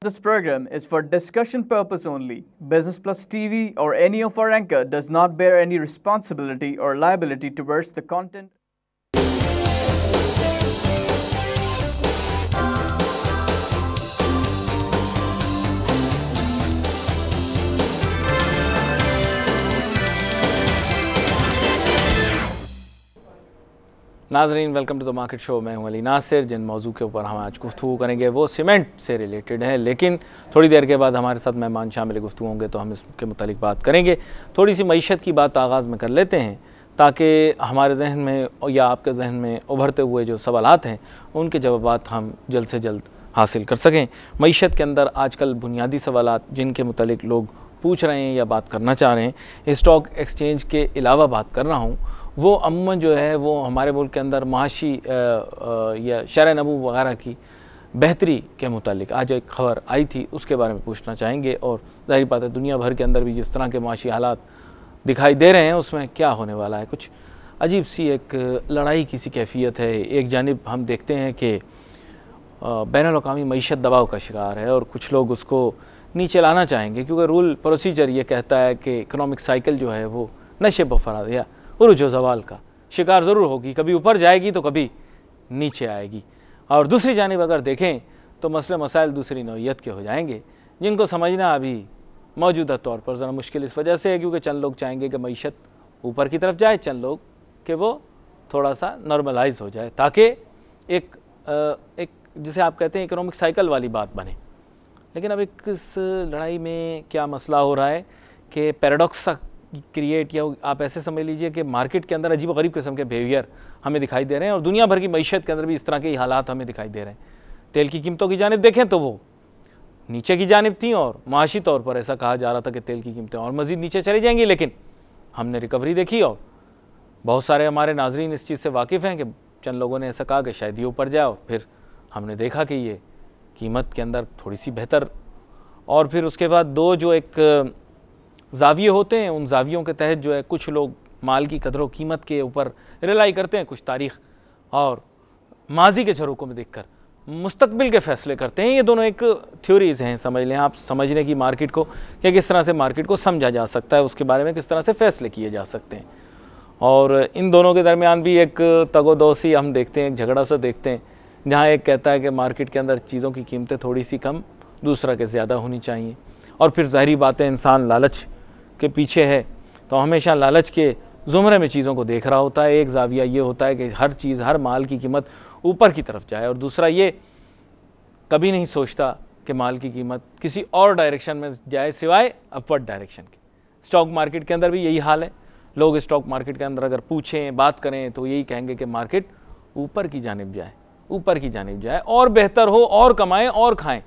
This program is for discussion purpose only. Business Plus TV or any of our anchor does not bear any responsibility or liability towards the content. नाजरीन, welcome to the market show. मैं हूं अली नासिर। जिन मौजू के ऊपर हम आज गुफ्तगू करेंगे वो सीमेंट से रिलेटेड है, लेकिन थोड़ी देर के बाद हमारे साथ मेहमान शामिल गुफ्तगू होंगे तो हम इसके मुतालिक बात करेंगे। थोड़ी सी मईशत की बात आगाज़ में कर लेते हैं ताकि हमारे जहन में या आपके जहन में उभरते हुए जो सवालात हैं उनके जवाबात हम जल्द से जल्द हासिल कर सकें। मईशत के अंदर आजकल बुनियादी सवालात जिनके मुतालिक लोग पूछ रहे हैं या बात करना चाह रहे हैं, स्टॉक एक्सचेंज के अलावा बात कर रहा हूँ, वो अमूमन जो है वो हमारे मुल्क के अंदर माशी या शरह नबू वगैरह की बेहतरी के मुतालिक आज एक ख़बर आई थी, उसके बारे में पूछना चाहेंगे। और ज़ाहिर बात है दुनिया भर के अंदर भी जिस तरह के माशी हालात दिखाई दे रहे हैं उसमें क्या होने वाला है। कुछ अजीब सी एक लड़ाई की सी कैफियत है। एक जानिब हम देखते हैं कि बैनुल-अक़वामी मईशत दबाव का शिकार है और कुछ लोग उसको नीचे लाना चाहेंगे क्योंकि रूल प्रोसीजर ये कहता है कि इकनॉमिक साइकिल जो है वो नशे बफराद या उरूज ज़वाल का शिकार ज़रूर होगी, कभी ऊपर जाएगी तो कभी नीचे आएगी। और दूसरी जानिब अगर देखें तो मसले मसाइल दूसरी नौइयत के हो जाएंगे जिनको समझना अभी मौजूदा तौर पर ज़रा मुश्किल इस वजह से है क्योंकि चंद लोग चाहेंगे कि मईशत ऊपर की तरफ जाए, चंद लोग कि वो थोड़ा सा नॉर्मलाइज हो जाए ताकि एक जिसे आप कहते हैं इकनॉमिक साइकिल वाली बात बने। लेकिन अब इस लड़ाई में क्या मसला हो रहा है कि पैराडॉक्स क्रिएट, या आप ऐसे समझ लीजिए कि मार्केट के अंदर अजीब गरीब किस्म के बिहेवियर हमें दिखाई दे रहे हैं और दुनिया भर की मईशत के अंदर भी इस तरह के हालात हमें दिखाई दे रहे हैं। तेल की कीमतों की जानिब देखें तो वो नीचे की जानिब थी और माशी तौर पर ऐसा कहा जा रहा था कि तेल की कीमतें और मज़ीद नीचे चली जाएंगी, लेकिन हमने रिकवरी देखी और बहुत सारे हमारे नाजरीन इस चीज़ से वाकिफ़ हैं कि चंद लोगों ने ऐसा कहा कि शायद ये ऊपर जाए और फिर हमने देखा कि ये कीमत के अंदर थोड़ी सी बेहतर। और फिर उसके बाद दो जो एक ज़ाविये होते हैं, उन ज़ावियों के तहत जो है कुछ लोग माल की कदर व कीमत के ऊपर रिलाई करते हैं, कुछ तारीख़ और माजी के झरोकों में देखकर मुस्तकबिल के फ़ैसले करते हैं। ये दोनों एक थ्योरीज़ हैं, समझ लें आप, समझने की मार्केट को कि किस तरह से मार्केट को समझा जा सकता है, उसके बारे में किस तरह से फ़ैसले किए जा सकते हैं। और इन दोनों के दरमियान भी एक तगोदोसी हम देखते हैं, एक झगड़ा सा देखते हैं, जहाँ एक कहता है कि मार्केट के अंदर चीज़ों की कीमतें थोड़ी सी कम, दूसरा के ज़्यादा होनी चाहिए। और फिर ज़ाहिरी बात है इंसान लालच के पीछे है तो हमेशा लालच के ज़ुमरे में चीज़ों को देख रहा होता है। एक ज़ाविया ये होता है कि हर चीज़, हर माल की कीमत ऊपर की तरफ जाए, और दूसरा ये कभी नहीं सोचता कि माल की कीमत किसी और डायरेक्शन में जाए सिवाय अपवर्ड डायरेक्शन के। स्टॉक मार्केट के अंदर भी यही हाल है। लोग स्टॉक मार्केट के अंदर अगर पूछें, बात करें तो यही कहेंगे कि मार्केट ऊपर की जानिब जाए, ऊपर की जानिब जाए और बेहतर हो और कमाएं और खाएं,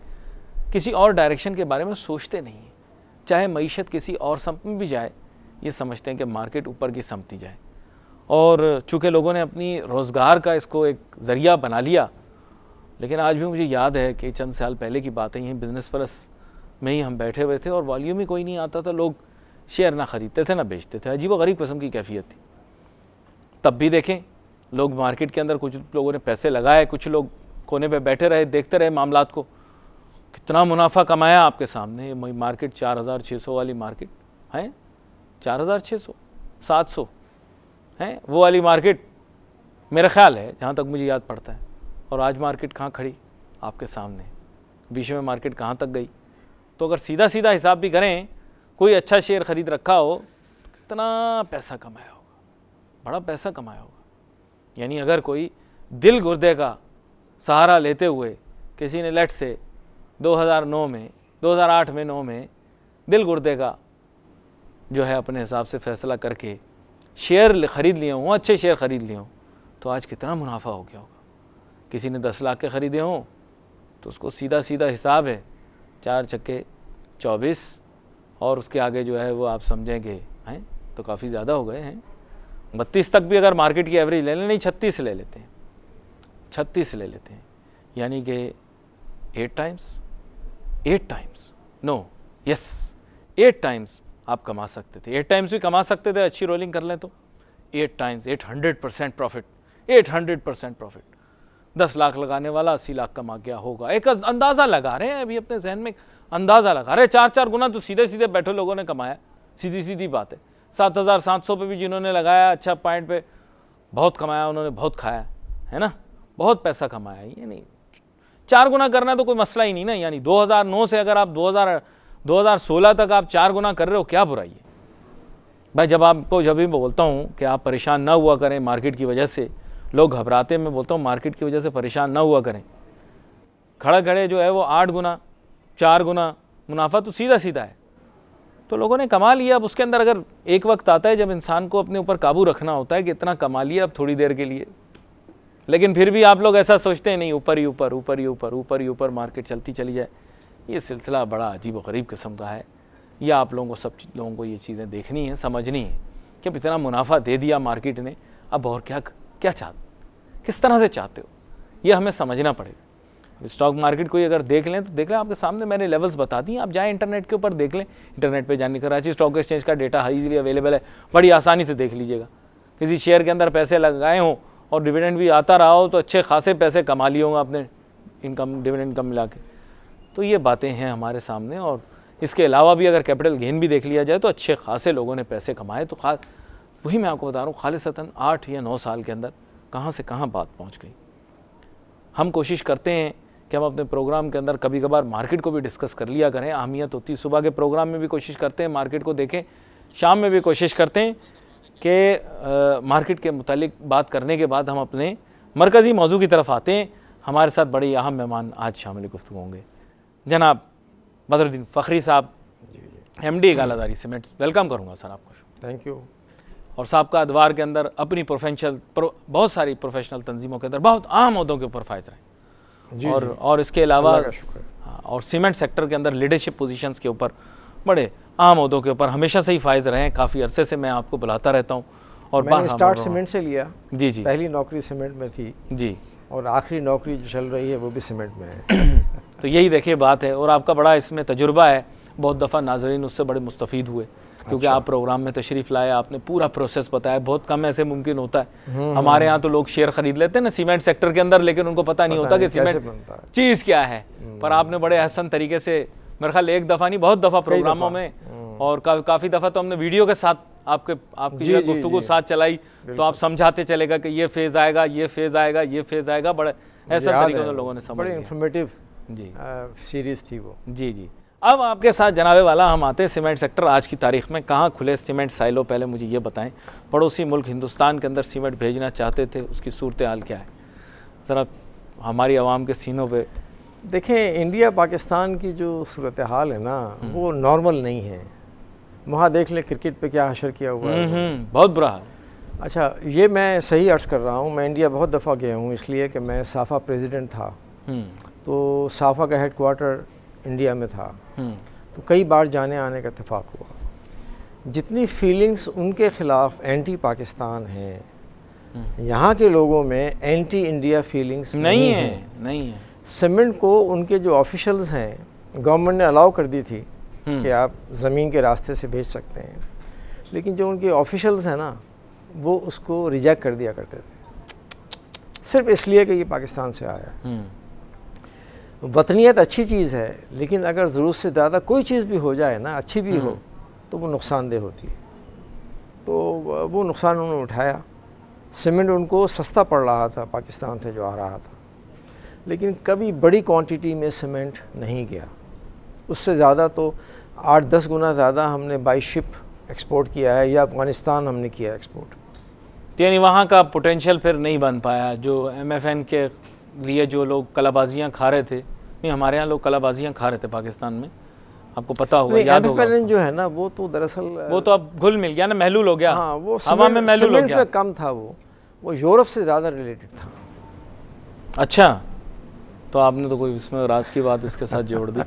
किसी और डायरेक्शन के बारे में सोचते नहीं हैं। चाहे मईशत किसी और सम्त में भी जाए, ये समझते हैं कि मार्केट ऊपर की समती जाए। और चूँकि लोगों ने अपनी रोज़गार का इसको एक ज़रिया बना लिया, लेकिन आज भी मुझे याद है कि चंद साल पहले की बात है, यहीं बिज़नेस प्लस में ही हम बैठे हुए थे और वॉल्यूम ही कोई नहीं आता था, लोग शेयर ना ख़रीदते थे ना बेचते थे, अजीब व गरीब किस्म की कैफियत थी। तब भी देखें लोग मार्केट के अंदर, कुछ लोगों ने पैसे लगाए, कुछ लोग कोने पे बैठे रहे, देखते रहे मामलात को, कितना मुनाफा कमाया आपके सामने। ये मार्केट 4600 वाली मार्केट है, 4600 700 है वो वाली मार्केट मेरा ख्याल है जहाँ तक मुझे याद पड़ता है। और आज मार्केट कहाँ खड़ी आपके सामने, बीच में मार्केट कहाँ तक गई। तो अगर सीधा सीधा हिसाब भी करें, कोई अच्छा शेयर ख़रीद रखा हो तो कितना पैसा कमाया होगा, बड़ा पैसा कमाया होगा। यानी अगर कोई दिल गुर्दे का सहारा लेते हुए किसी ने लेट से 2009 में 2008 में 9 में दिल गुर्दे का जो है अपने हिसाब से फ़ैसला करके शेयर ख़रीद लिए हों, अच्छे शेयर ख़रीद लिए हों, तो आज कितना मुनाफा हो गया होगा। किसी ने 10 लाख के ख़रीदे हों तो उसको सीधा सीधा हिसाब है 4 छक्के 24 और उसके आगे जो है वो आप समझेंगे हैं तो काफ़ी ज़्यादा हो गए हैं। 32 तक भी अगर मार्केट की एवरेज ले लें, नहीं 36 ले लेते हैं, 36 ले लेते हैं, यानी कि 8 टाइम्स आप कमा सकते थे। 8 टाइम्स भी कमा सकते थे, अच्छी रोलिंग कर लें तो 8 टाइम्स 800% प्रॉफिट, 800% प्रॉफिट। 10 लाख लगाने वाला 80 लाख कमा गया होगा। एक अंदाज़ा लगा रहे हैं अभी अपने जहन में, अंदाज़ा लगा रहे हैं। 4-4 गुना तो सीधे सीधे बैठे लोगों ने कमाया, सीधी सीधी बात है। 7,700 पे भी जिन्होंने लगाया अच्छा पॉइंट पे, बहुत कमाया उन्होंने, बहुत खाया है ना, बहुत पैसा कमाया। ये नहीं 4 गुना करना तो कोई मसला ही नहीं ना। यानी 2009 से अगर आप 2016 तक आप 4 गुना कर रहे हो, क्या बुराई है भाई। जब भी बोलता हूँ कि आप परेशान ना हुआ करें मार्केट की वजह से, लोग घबराते हैं, मैं बोलता हूँ मार्केट की वजह से परेशान ना हुआ करें। खड़े जो है वो 8 गुना 4 गुना मुनाफा तो सीधा सीधा है, तो लोगों ने कमा लिया। अब उसके अंदर अगर एक वक्त आता है जब इंसान को अपने ऊपर काबू रखना होता है कि इतना कमा लिया अब थोड़ी देर के लिए, लेकिन फिर भी आप लोग ऐसा सोचते हैं नहीं, ऊपर ही ऊपर ऊपर ही ऊपर ऊपर ही ऊपर मार्केट चलती चली जाए। ये सिलसिला बड़ा अजीब व गरीब किस्म का है। या आप लोगों को, सब लोगों को ये चीज़ें देखनी है, समझनी है कि अब इतना मुनाफा दे दिया मार्केट ने, अब और क्या किस तरह से चाहते हो, ये हमें समझना पड़ेगा। स्टॉक मार्केट को अगर देख लें तो देख लें, आपके सामने मैंने लेवल्स बता दी, आप जाएं इंटरनेट के ऊपर देख लें। इंटरनेट पे जाने, कराची स्टॉक एक्सचेंज का डेटा ईजिली अवेलेबल है, बड़ी आसानी से देख लीजिएगा। किसी शेयर के अंदर पैसे लगाए हों और डिविडेंड भी आता रहा हो तो अच्छे खासे पैसे कमा लिए होंगे आपने, इनकम डिविडेंड इनकम मिला के। तो ये बातें हैं हमारे सामने। और इसके अलावा भी अगर कैपिटल गेन भी देख लिया जाए तो अच्छे खासे लोगों ने पैसे कमाए। तो वही मैं आपको बता रहा हूँ, खालिसतन 8 या 9 साल के अंदर कहाँ से कहाँ बात पहुँच गई। हम कोशिश करते हैं कि हम अपने प्रोग्राम के अंदर कभी कभार मार्केट को भी डिस्कस कर लिया करें, अहमियत होती। सुबह के प्रोग्राम में भी कोशिश करते हैं मार्केट को देखें, शाम में भी कोशिश करते हैं कि मार्केट के मुतालिक बात करने के बाद हम अपने मरकज़ी मौजू की तरफ आते हैं। हमारे साथ बड़े अहम मेहमान आज शामिल गुफ्तगू होंगे, जनाब बदरुद्दीन फ़खरी साहब, MD गालादारी सीमेंट्स। वेलकम करूँगा सर आपको। Thank you. और साहब का अदवार के अंदर अपनी बहुत सारी प्रोफेशनल तंजीमों के अंदर बहुत अहम अहदों के ऊपर फायज रहे और इसके अलावा और सीमेंट सेक्टर के अंदर लीडरशिप पोजीशंस के ऊपर बड़े अहम अहदों के ऊपर हमेशा से ही फायज रहे हैं। काफ़ी अरसे से मैं आपको बुलाता रहता हूँ। और मैंने स्टार्ट सीमेंट से लिया। जी जी। पहली नौकरी सीमेंट में थी जी, और आखिरी नौकरी जो चल रही है वो भी सीमेंट में है। तो यही देखिए बात है। और आपका बड़ा इसमें तजुर्बा है, बहुत दफ़ा नाजरीन उससे बड़े मुस्तफ़ीद हुए क्योंकि आप प्रोग्राम में तशरीफ़ लाए, आपने पूरा प्रोसेस बताया। बहुत कम ऐसे मुमकिन होता है, हमारे यहाँ तो लोग शेयर ख़रीद लेते हैं ना सीमेंट सेक्टर के अंदर, लेकिन उनको पता नहीं होता कि सीमेंट चीज़ क्या है। पर आपने बड़े आसान तरीके से, मेरे ख्याल एक दफ़ा नहीं बहुत दफ़ा प्रोग्रामों में और काफ़ी दफ़ा तो हमने वीडियो के साथ आपकी गुफ्तगू साथ चलाई, तो आप समझाते चलेगा कि ये फेज़ आएगा, ये फेज़ आएगा, ये फेज़ आएगा। बड़े ऐसा तरीके से लोगों ने समझ, बड़ी इंफॉर्मेटिव जी सीरीज़ थी वो। जी जी। अब आपके साथ जनाबे वाला हम आते हैं सीमेंट सेक्टर आज की तारीख में कहाँ खुले सीमेंट साइलो। पहले मुझे ये बताएं, पड़ोसी मुल्क हिंदुस्तान के अंदर सीमेंट भेजना चाहते थे, उसकी सूरत हाल क्या है ज़रा हमारी आवाम के सीनों पे। देखें, इंडिया पाकिस्तान की जो सूरत हाल है ना वो नॉर्मल नहीं है। वहाँ देख लें क्रिकेट पे क्या हशर किया हुआ है, बहुत बुरा हाल। अच्छा, ये मैं सही अर्ज़ कर रहा हूँ, मैं इंडिया बहुत दफ़ा गया हूँ, इसलिए कि मैं साफ़ा प्रेसिडेंट था, तो साफ़ा का हेडक्वार्टर इंडिया में था, तो कई बार जाने आने का इत्तेफाक हुआ। जितनी फीलिंग्स उनके ख़िलाफ़ एंटी पाकिस्तान हैं, यहाँ के लोगों में एंटी इंडिया फीलिंग्स नहीं है। सीमेंट को उनके जो ऑफिशल्स हैं, गवर्नमेंट ने अलाउ कर दी थी कि आप ज़मीन के रास्ते से भेज सकते हैं, लेकिन जो उनके ऑफिशल्स हैं ना वो उसको रिजेक्ट कर दिया करते थे, सिर्फ इसलिए कि ये पाकिस्तान से आया। वतनियत अच्छी चीज़ है, लेकिन अगर ज़रूरत से ज़्यादा कोई चीज़ भी हो जाए ना, अच्छी भी हो, तो वो नुकसानदेह होती है। तो वो नुकसान उन्होंने उठाया। सीमेंट उनको सस्ता पड़ रहा था पाकिस्तान से जो आ रहा था, लेकिन कभी बड़ी क्वांटिटी में सीमेंट नहीं गया। उससे ज़्यादा तो 8-10 गुना ज़्यादा हमने बाई शिप एक्सपोर्ट किया है, या अफ़गानिस्तान हमने किया एक्सपोर्ट। यानी वहाँ का पोटेंशियल फिर नहीं बन पाया। जो MFN के लिए जो लोग कलाबाजियाँ खा रहे थे, नहीं हमारे यहाँ लोग कलाबाजियाँ खा रहे थे पाकिस्तान में, आपको पता होगा, याद होगा। MFN जो है ना वो तो दरअसल वो तो अब घुल मिल गया ना, महलूल हो गया। हाँ, वो हवा में महलूल हो गया। कम था, वो यूरोप से ज़्यादा रिलेटेड था। अच्छा, तो आपने तो कोई इसमें राज की बात इसके साथ जोड़ दी।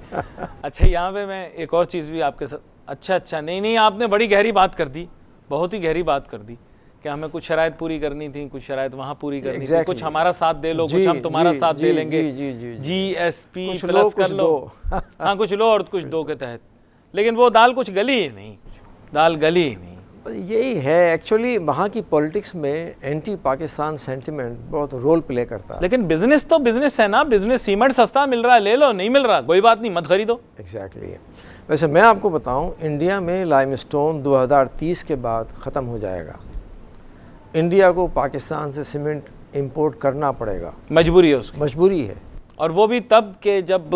अच्छा, यहाँ पे मैं एक और चीज़ भी आपके साथ, अच्छा नहीं आपने बड़ी गहरी बात कर दी, बहुत ही गहरी बात कर दी कि हमें कुछ शराइत पूरी करनी थी, कुछ शराइत वहाँ पूरी करनी थी, कुछ हमारा साथ दे लो, कुछ हम तुम्हारा साथ दे लेंगे, GSP प्लस कर लो, हाँ कुछ लो और कुछ दो के तहत। लेकिन वो दाल कुछ गली ही नहीं, दाल गली ही नहीं। यही है एक्चुअली, वहाँ की पॉलिटिक्स में एंटी पाकिस्तान सेंटिमेंट बहुत रोल प्ले करता है। लेकिन बिजनेस तो बिजनेस है ना, बिजनेस सीमेंट सस्ता मिल रहा है, ले लो, नहीं मिल रहा कोई बात नहीं, मत खरीदो। एग्जैक्टली वैसे मैं आपको बताऊं, इंडिया में लाइमस्टोन 2030 के बाद ख़त्म हो जाएगा। इंडिया को पाकिस्तान से सीमेंट इंपोर्ट करना पड़ेगा, मजबूरी है उसकी, मजबूरी है। और वो भी तब के जब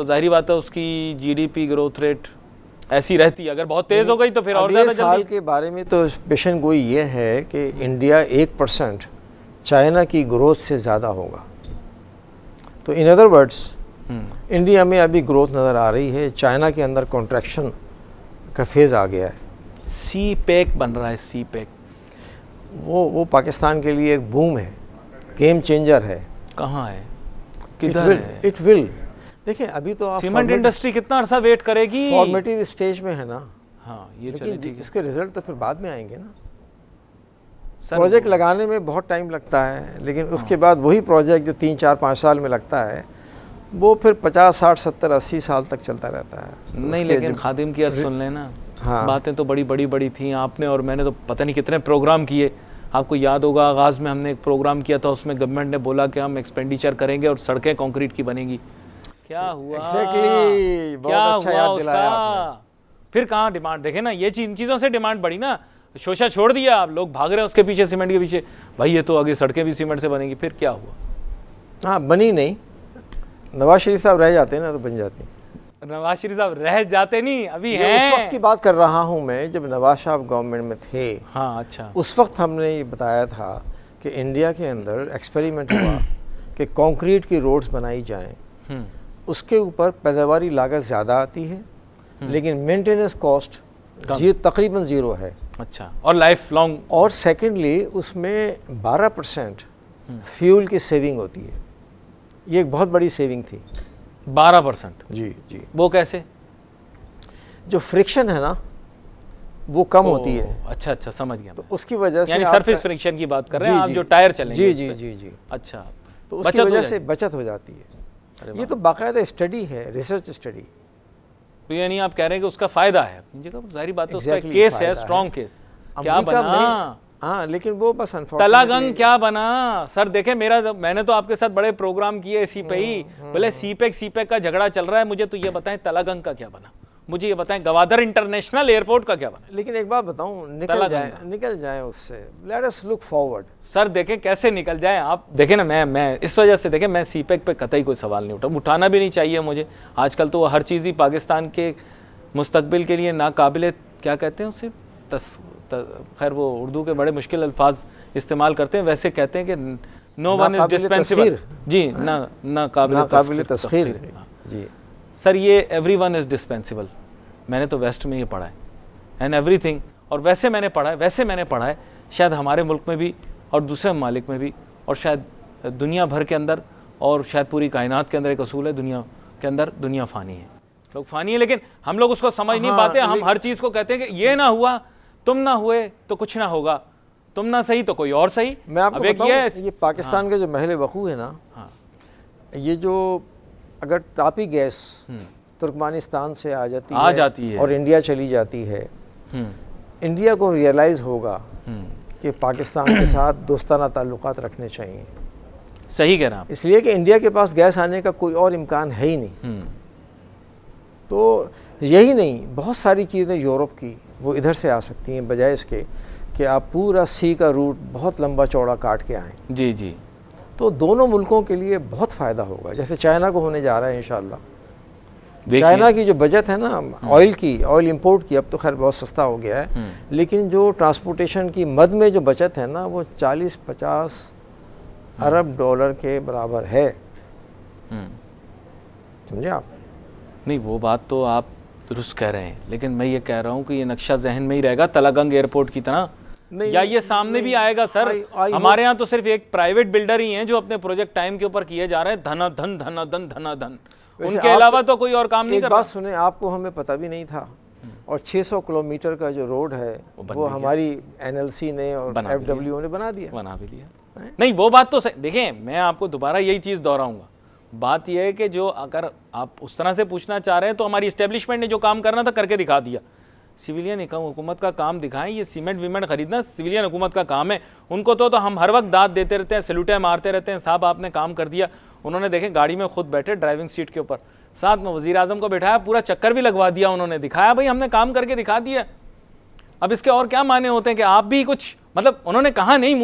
जाहिर बात है उसकी जीडीपी ग्रोथ रेट ऐसी रहती है, अगर बहुत तेज हो गई तो फिर और ज़्यादा साल के बारे में तो पेशन गोई ये है कि इंडिया 1% चाइना की ग्रोथ से ज़्यादा होगा। तो इन अदर वर्ड्स इंडिया में अभी ग्रोथ नज़र आ रही है, चाइना के अंदर कॉन्ट्रैक्शन का फेज़ आ गया है। सी पैक बन रहा है, सी पैक, वो पाकिस्तान के लिए एक बूम है, गेम चेंजर है। कहाँ है, किधर है? इट विल देखिए, अभी तो आप सीमेंट इंडस्ट्री कितना अरसा वेट करेगी, फॉर्मेटिव स्टेज में है ना। हाँ ये लेकिन इसके रिजल्ट तो फिर बाद में आएंगे ना। प्रोजेक्ट लगाने में बहुत टाइम लगता है, लेकिन उसके बाद वही प्रोजेक्ट जो 3, 4, 5 साल में लगता है वो फिर 50, 60, 70, 80 साल तक चलता रहता है। नहीं लेकिन खादिम की सुन लेना, हाँ, बातें तो बड़ी थी। आपने और मैंने तो पता नहीं कितने प्रोग्राम किए, आपको याद होगा आगाज़ में हमने एक प्रोग्राम किया था, उसमें गवर्नमेंट ने बोला कि हम एक्सपेंडिचर करेंगे और सड़कें कंक्रीट की बनेंगी। क्या हुआ? Exactly, क्या अच्छा हुआ उसका? फिर कहाँ डिमांड, देखे ना, ये इन चीज़ों से डिमांड बढ़ी ना, शोशा छोड़ दिया, आप लोग भाग रहे हैं उसके पीछे, सीमेंट के पीछे, भाई ये तो आगे सड़कें भी सीमेंट से बनेंगी। फिर क्या हुआ? हाँ, बनी नहीं। नवाज शरीफ साहब रह जाते ना तो बन जाती। नवाज शरीफ साहब रह जाते नहीं, अभी हैं। उस वक्त की बात कर रहा हूँ मैं, जब नवाज साहब गवर्नमेंट में थे। हाँ अच्छा। उस वक्त हमने ये बताया था कि इंडिया के अंदर एक्सपेरिमेंट हुआ कि कंक्रीट की रोड्स बनाई जाएं। उसके ऊपर पैदावारी लागत ज़्यादा आती है, लेकिन मेंटेनेंस कॉस्ट तकरीबन ज़ीरो है। अच्छा, और लाइफ लॉन्ग। और सेकेंडली उसमें 12% फ्यूल की सेविंग होती है। ये एक बहुत बड़ी सेविंग थी। 12%? जी। वो कैसे? जो फ्रिक्शन है ना वो कम होती है। अच्छा, समझ गया। तो उसकी वजह से, यानी सरफेस फ्रिक्शन की बात कर रहे हैं आप, जो टायर चलेंगे। जी। अच्छा, तो उसकी वजह से बचत हो जाती है। ये तो बाकायदा स्टडी है, रिसर्च स्टडी। तो यानी आप कह रहे हैं कि उसका फायदा है, जाहिर बात है, उसका केस है, स्ट्रॉन्ग केस। क्या बना? हाँ, लेकिन वो बस तलागंग क्या बना सर? देखे मैंने तो आपके साथ बड़े प्रोग्राम किए इसी पे ही, बोले सीपेक का झगड़ा चल रहा है, मुझे तो ये बताएं तलागंग का क्या बना, मुझे ये बताएं गवादर इंटरनेशनल एयरपोर्ट का क्या बना। लेकिन एक बात बताऊं, निकल जाए उससे। Let us look forward. Sir देखें कैसे निकल जाए आप। देखें ना, मैं इस वजह से, देखें मैं सीपेक पे कतई कोई सवाल नहीं उठाना भी नहीं चाहिए मुझे। आजकल तो हर चीज़ ही पाकिस्तान के मुस्तकबिल के लिए नाकाबिल, क्या कहते हैं उसे, खैर वो उर्दू के बड़े मुश्किल अल्फाज इस्तेमाल करते हैं, वैसे कहते हैं कि नो वन इज डिस्पेंसिबल। जी, ना काबिल तस्खीर जी। सर ये एवरी वन इज़ डिस्पेंसिबल, मैंने तो वेस्ट में ये पढ़ा है, एंड एवरीथिंग। और वैसे मैंने पढ़ा है शायद हमारे मुल्क में भी और दूसरे ममालिक में भी, और शायद दुनिया भर के अंदर, और शायद पूरी कायनात के अंदर एक असूल है, दुनिया के अंदर दुनिया फ़ानी है, लोग फ़ानी है, लेकिन हम लोग उसको समझ नहीं पाते। हम हर चीज़ को कहते हैं कि ये ना हुआ, तुम ना हुए तो कुछ ना होगा, तुम ना सही तो कोई और सही। मैं आपको बताऊं, ये पाकिस्तान के जो महल वकू है ना, ये जो अगर तापी गैस तुर्कमानिस्तान से आ जाती है और इंडिया चली जाती है, इंडिया को रियलाइज़ होगा कि पाकिस्तान के साथ दोस्ताना ताल्लुकात रखने चाहिए। सही कह रहे हैं आप। इसलिए कि इंडिया के पास गैस आने का कोई और इम्कान है ही नहीं। तो यही नहीं, बहुत सारी चीज़ें यूरोप की वो इधर से आ सकती हैं, बजाय इसके कि आप पूरा सी का रूट बहुत लंबा चौड़ा काट के आएँ। जी। तो दोनों मुल्कों के लिए बहुत फ़ायदा होगा, जैसे चाइना को होने जा रहा है इंशाल्लाह। चाइना की जो बचत है ना ऑयल इंपोर्ट की, अब तो खैर बहुत सस्ता हो गया है, लेकिन जो ट्रांसपोर्टेशन की मद में जो बचत है ना, वो 40-50 अरब डॉलर के बराबर है। समझे आप? नहीं, वो बात तो आप दुरुस्त कह रहे हैं, लेकिन मैं ये कह रहा हूँ कि ये नक्शा जहन में ही रहेगा तलागंग एयरपोर्ट की तरह, या ये सामने भी आएगा सर? हमारे यहाँ तो सिर्फ एक प्राइवेट बिल्डर ही हैं जो अपने प्रोजेक्ट टाइम के ऊपर किए जा रहे हैं, धनाधन। उनके अलावा तो कोई और काम नहीं कर रहा। एक बात सुने, आपको हमें पता भी नहीं था, और 600 किलोमीटर का जो रोड है वो हमारी NLC ने और FWO ने बना भी दिया। नहीं, वो बात तो देखें, मैं आपको दोबारा यही चीज़ दोहराऊंगा, बात यह है कि जो अगर आप उस तरह से पूछना चाह रहे हैं तो हमारी इस्टेब्लिशमेंट ने जो काम करना था करके दिखा दिया। सिविलियन हुकूमत का काम दिखाएं। ये सीमेंट वीमेंट खरीदना सिविलियन हुकूमत का काम है। उनको तो हम हर वक्त दाद देते रहते हैं, सैल्यूटें मारते रहते हैं, साहब आपने काम कर दिया। उन्होंने देखें गाड़ी में खुद बैठे ड्राइविंग सीट के ऊपर, साथ में वज़ीर आज़म को बैठाया, पूरा चक्कर भी लगवा दिया उन्होंने, दिखाया भाई हमने काम करके दिखा दिया। अब इसके और क्या माने होते हैं कि आप भी कुछ, मतलब उन्होंने कहा नहीं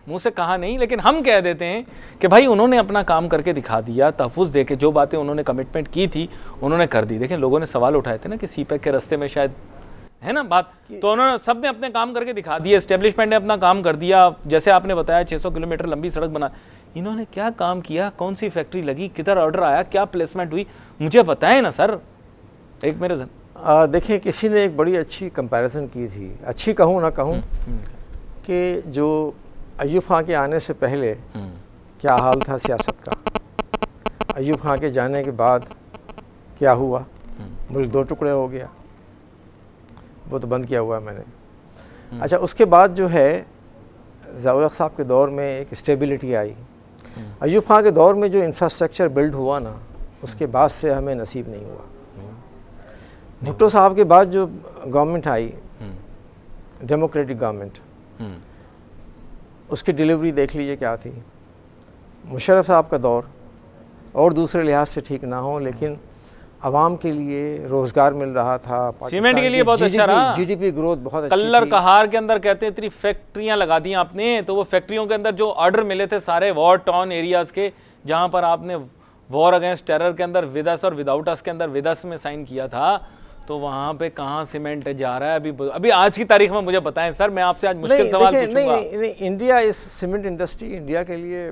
मुँह से कहा नहीं, लेकिन हम कह देते हैं कि भाई उन्होंने अपना काम करके दिखा दिया, तहफ़्फ़ुज़ दे के जो बातें उन्होंने कमिटमेंट की थी उन्होंने कर दी। देखें लोगों ने सवाल उठाए थे ना कि सीपैक के रास्ते में शायद है ना बात, तो उन्होंने सब ने अपने काम करके दिखा दिया, एस्टेब्लिशमेंट ने अपना काम कर दिया। जैसे आपने बताया 600 किलोमीटर लंबी सड़क बना, इन्होंने क्या काम किया, कौन सी फैक्ट्री लगी, किधर ऑर्डर आया, क्या प्लेसमेंट हुई, मुझे बताएं ना सर। एक मेरे देखिए किसी ने एक बड़ी अच्छी कंपैरिजन की थी, अच्छी कहूँ ना कहूँ, कि जो अय्यूब खां के आने से पहले क्या हाल था सियासत का, अय्यूब खां के जाने के बाद क्या हुआ, मुल्क दो टुकड़े हो गया, वो तो बंद किया हुआ है मैंने। अच्छा, उसके बाद जो है ज़िया-उल हक साहब के दौर में एक स्टेबिलिटी आई। अय्यूब खां के दौर में जो इंफ्रास्ट्रक्चर बिल्ड हुआ ना, उसके बाद से हमें नसीब नहीं हुआ। भुट्टो साहब के बाद जो गवर्नमेंट आई, डेमोक्रेटिक गवर्नमेंट, उसकी डिलीवरी देख लीजिए क्या थी। मुशर्रफ साहब का दौर और दूसरे लिहाज से ठीक ना हो, लेकिन आवाम के लिए रोज़गार मिल रहा था, सीमेंट के लिए बहुत अच्छा रहा, जीडीपी ग्रोथ बहुत अच्छी कल्लर कहार के अंदर कहते हैं इतनी फैक्ट्रियां लगा दी आपने, तो वो फैक्ट्रियों के अंदर जो ऑर्डर मिले थे सारे वॉर टॉन एरियाज़ के, जहाँ पर आपने वॉर अगेंस्ट टेरर के अंदर विदस और विदाउट अस के अंदर विदस में साइन किया था, तो वहाँ पे कहाँ सीमेंट जा रहा है अभी आज की तारीख में मुझे बताएं सर। मैं आपसे आज मुश्किल सवाल पूछूंगा। नहीं, इंडिया इस सीमेंट इंडस्ट्री इंडिया के लिए,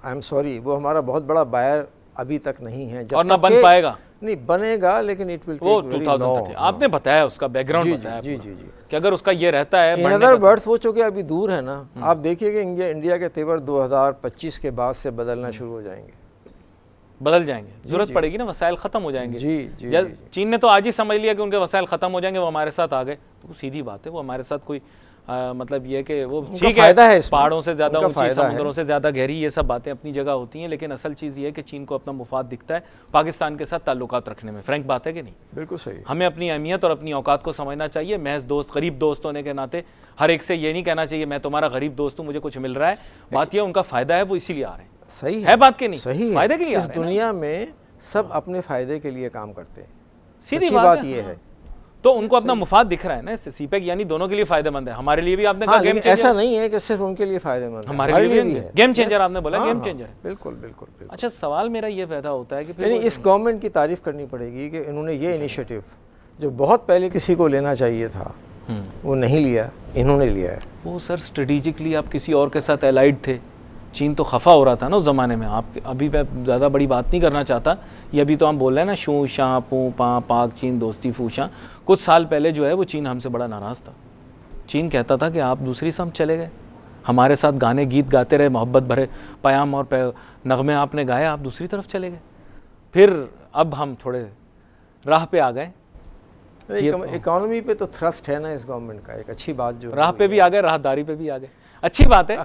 आई एम सॉरी, वो हमारा बहुत बड़ा बायर अभी तक नहीं है, और ना बन पाएगा। नहीं बनेगा, लेकिन इट विल वो 2000 तक आपने बताया, उसका बैकग्राउंड बताया जी जी जी, कि अगर उसका ये रहता है इन अदर वर्ड्स वो चूँकि अभी दूर है ना, आप देखिए कि इंडिया के तेवर 2025 के बाद से बदलना शुरू हो जाएंगे, बदल जाएंगे, जरूरत पड़ेगी ना, वसाइल खत्म हो जाएंगे। जी। चीन ने तो आज ही समझ लिया कि उनके वसाइल खत्म हो जाएंगे, वो हमारे साथ आ गए, तो सीधी बात है, वो हमारे साथ कोई मतलब ये कि वो ठीक है, पहाड़ों से ज़्यादा ऊंची, समुद्रों से ज़्यादा गहरी, ये सब बातें अपनी जगह होती हैं, लेकिन असल चीज़ ये है कि चीन को अपना मुफाद दिखता है पाकिस्तान के साथ ताल्लुकात रखने में। फ्रैंक बात है कि नहीं? बिल्कुल सही। हमें अपनी अहमियत और अपनी औकात को समझना चाहिए। महज दोस्त, गरीब दोस्त होने के नाते हर एक से ये नहीं कहना चाहिए मैं तुम्हारा गरीब दोस्त हूँ, मुझे कुछ मिल रहा है। बात यह उनका फ़ायदा है, वो इसीलिए आ रहे हैं। सही है बात के नहीं? सही फ़ायदे के लिए इस दुनिया में सब अपने फ़ायदे के लिए काम करते हैं, सीधी बात ये है। तो उनको अपना मुफाद दिख रहा है ना इससे, सीपैक यानी दोनों के लिए फायदेमंद है। हमारे लिए भी आपने कहा गेम चेंजर, ऐसा नहीं है कि सिर्फ उनके लिए फायदेमंद, हमारे लिए भी है गेम चेंजर, आपने बोला गेम चेंजर है। बिल्कुल बिल्कुल। अच्छा, सवाल मेरा ये पैदा होता है कि फिर इस गवर्नमेंट की तारीफ करनी पड़ेगी कि इन्होंने ये इनिशिएटिव जो बहुत पहले किसी को लेना चाहिए था वो नहीं लिया, इन्होंने लिया है। वो सर स्ट्रेटेजिकली आप किसी और के साथ एलाइड थे, चीन तो खफा हो रहा था ना उस ज़माने में। आप अभी मैं ज़्यादा बड़ी बात नहीं करना चाहता, ये अभी तो हम बोल रहे हैं ना शू शाह पू पा पाक चीन दोस्ती फूशा। कुछ साल पहले जो है वो चीन हमसे बड़ा नाराज़ था। चीन कहता था कि आप दूसरी सम चले गए, हमारे साथ गाने गीत गाते रहे, मोहब्बत भरे प्याम और नगमे आपने गाए, आप दूसरी तरफ चले गए। फिर अब हम थोड़े राह पे आ गए। इकोनॉमी पे तो थ्रस्ट है ना इस गवर्नमेंट का, एक अच्छी बात जो राह पे भी आ गए, राहदारी पे भी आ गए, अच्छी बात है।